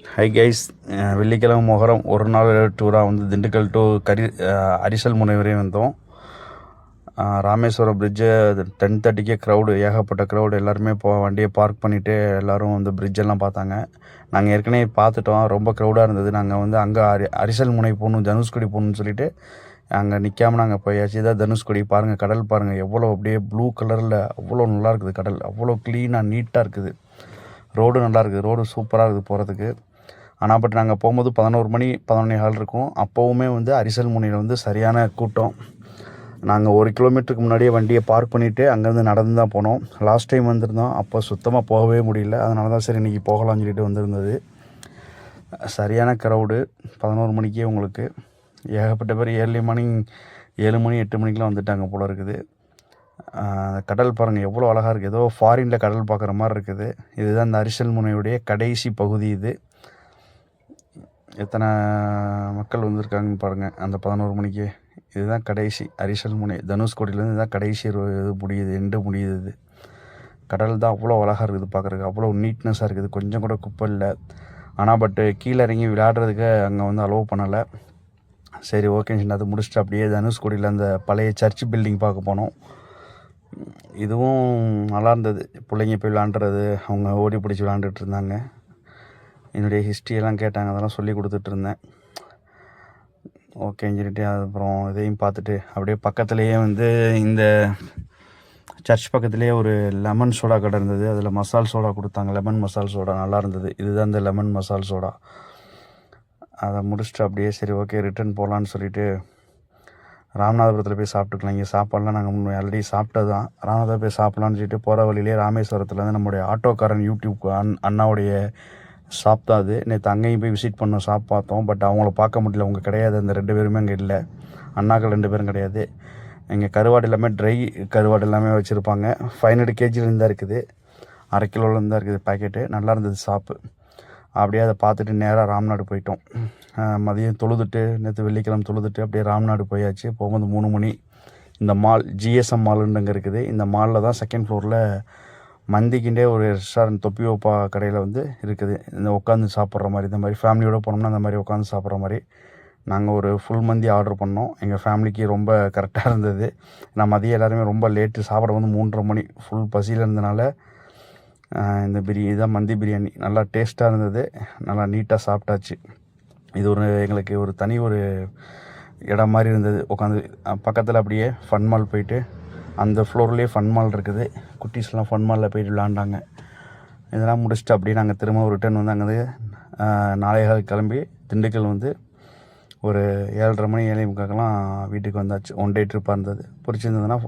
Hi guys, வெள்ளிக்கிழமை மொஹரம் ஒரு நாள் டூராக வந்து திண்டுக்கல் டு அரிசல் முனை வரையும் வந்தோம். ராமேஸ்வரம் பிரிட்ஜு 10:30க்கே க்ரௌடு, ஏகப்பட்ட க்ரௌடு. எல்லாருமே வண்டியை பார்க் பண்ணிவிட்டு எல்லோரும் வந்து பிரிட்ஜெல்லாம் பார்த்தாங்க. நாங்கள் ஏற்கனவே பார்த்துட்டோம், ரொம்ப க்ரௌடாக இருந்தது. நாங்கள் வந்து அங்கே அரிசல் முனை போகணும், தனுஷ்கோடி போகணுன்னு சொல்லிவிட்டு அங்கே நிற்காமல் நாங்கள் போயாச்சு. இதான் தனுஷ்கோடி. பாருங்கள், கடல் பாருங்கள் எவ்வளோ அப்படியே ப்ளூ கலரில் அவ்வளோ நல்லா இருக்குது. கடல் அவ்வளோ க்ளீனாக நீட்டாக இருக்குது. ரோடு நல்லா இருக்குது, ரோடு சூப்பராக இருக்குது போகிறதுக்கு. ஆனால் பட் நாங்கள் போகும்போது 11 மணி 11:15 இருக்கும். அப்போவுமே வந்து அரிசல் முனையில் வந்து சரியான கூட்டம். நாங்கள் 1 கிலோமீட்டருக்கு முன்னாடியே வண்டியை பார்க் பண்ணிவிட்டு அங்கேருந்து நடந்து தான் போனோம். லாஸ்ட் டைம் வந்திருந்தோம், அப்போ சுத்தமாக போகவே முடியல. அதனால தான் சரி இன்றைக்கி போகலான்னு சொல்லிட்டு வந்திருந்தது. சரியான க்ரௌடு 11 மணிக்கே. உங்களுக்கு ஏகப்பட்ட பேர் ஏர்லி மார்னிங் 7 மணி 8 மணிக்கெலாம் வந்துட்டாங்க போல் இருக்குது. கடல் பாருங்கள் எவ்வளோ அழகாக இருக்குது. ஏதோ ஃபாரினில் கடல் பார்க்குற மாதிரி இருக்குது. இதுதான் இந்த அரிசல் முனையுடைய கடைசி பகுதி. இது எத்தனை மக்கள் வந்திருக்காங்கன்னு பாருங்கள். அந்த 11 மணிக்கு இதுதான் கடைசி அரிசல் முனை. தனுஷ்கோடியிலேருந்து இதுதான் கடைசி இது முடியுது, எண்டு முடியுது. இது கடல் தான் அவ்வளோ அழகாக இருக்குது பார்க்குறதுக்கு, அவ்வளோ நீட்னஸாக இருக்குது, கொஞ்சம் கூட குப்பை இல்லை. ஆனால் பட்டு கீழே இறங்கி விளையாடுறதுக்கு அங்கே வந்து அலோவ் பண்ணலை. சரி ஓகேன்னு அது முடிச்சுட்டு அப்படியே தனுஷ்கோடியில் அந்த பழைய சர்ச் பில்டிங் பார்க்க போனோம். இதுவும் நல்லா இருந்தது. பிள்ளைங்க போய் விளாண்டுறது, அவங்க ஓடி பிடிச்சி விளாண்டுட்டு இருந்தாங்க. என்னுடைய ஹிஸ்ட்ரியெல்லாம் கேட்டாங்க, அதெல்லாம் சொல்லி கொடுத்துட்ருந்தேன். ஓகேன்னு சொல்லிட்டு அப்புறம் இதையும் பார்த்துட்டு அப்படியே பக்கத்துலேயே வந்து இந்த சர்ச் பக்கத்துலேயே ஒரு லெமன் சோடா கடை இருந்தது. அதில் மசால் சோடா கொடுத்தாங்க, லெமன் மசால் சோடா நல்லா இருந்தது. இதுதான் இந்த லெமன் மசால் சோடா. அதை முடிச்சுட்டு அப்படியே சரி ஓகே ரிட்டர்ன் போகலான்னு சொல்லிவிட்டு ராமநாதபுரத்தில் போய் சாப்பிட்டுக்கலாம். இங்கே சாப்பாடெலாம் நாங்கள் ஆல்ரெடி சாப்பிட்டது தான். ராமநாதபுரம் போய் சாப்பிட்லான்னு சொல்லிட்டு போகிற வழியிலே ராமேஸ்வரத்துலேருந்து நம்முடைய ஆட்டோக்காரன் யூடியூப் அண்ணாவுடைய ஷாப் தான் அது. நேற்று அங்கேயும் போய் விசிட் பண்ணோம், ஷாப் பார்த்தோம். பட் அவங்கள பார்க்க முடியல, அவங்க கிடையாது. அந்த 2 பேருமே அங்கே இல்லை. அண்ணாக்கள் 2 பேரும் கிடையாது. இங்கே கருவாடு எல்லாமே ட்ரை கருவாடு எல்லாமே வச்சுருப்பாங்க. 500 kgலேருந்து தான் இருக்குது, 1/2 கிலோலேருந்து தான் இருக்குது பேக்கெட்டு. நல்லா இருந்தது ஷாப்பு. அப்படியே அதை பார்த்துட்டு நேராக ராம்நாடு போயிட்டோம். மதியம் தொழுதுட்டு, நேற்று வெள்ளிக்கிழமை தொழுதுட்டு அப்படியே ராம்நாடு போயாச்சு. போகும்போது 3 மணி. இந்த மால் ஜிஎஸ்எம் மாலுன்னு அங்கே இருக்குது. இந்த மாலில் தான் 2nd ஃப்ளோரில் மந்திக்கிண்டே ஒரு ரெஸ்டாரண்ட் தொப்பி ஓப்பா கடையில் வந்து இருக்குது. இந்த உட்காந்து சாப்பிட்ற மாதிரி, இந்த மாதிரி ஃபேமிலியோடு போனோம்னா அந்த மாதிரி உட்காந்து சாப்பிட்ற மாதிரி. நாங்கள் ஒரு ஃபுல் மந்தி ஆர்டர் பண்ணோம். எங்கள் ஃபேமிலிக்கு ரொம்ப கரெக்டாக இருந்தது. நான் மதியம் எல்லாருமே ரொம்ப லேட்டு சாப்பிட வந்து 3:30 மணி. ஃபுல் பசியில் இருந்தனால இந்த இதுதான் மந்தி பிரியாணி. நல்லா டேஸ்ட்டாக இருந்தது, நல்லா நீட்டாக சாப்பிட்டாச்சு. இது எங்களுக்கு ஒரு தனி ஒரு இடம் மாதிரி இருந்தது. உட்காந்து பக்கத்தில் அப்படியே ஃபன் மால் போயிட்டு, அந்த ஃப்ளோர்லேயே ஃபன் மால் இருக்குது. குட்டீஸ்லாம் ஃபன் மாலில் போயிட்டு விளாண்டாங்க. இதெல்லாம் முடிச்சுட்டு அப்படியே நாங்கள் திரும்ப ரிட்டர்ன் வந்து அங்கே 4:15 கிளம்பி திண்டுக்கல் வந்து ஒரு 7:30 மணி 7:45 வீட்டுக்கு வந்தாச்சு. 1 டே ட்ரிப்பாக இருந்தது. பிடிச்சிருந்ததுன்னா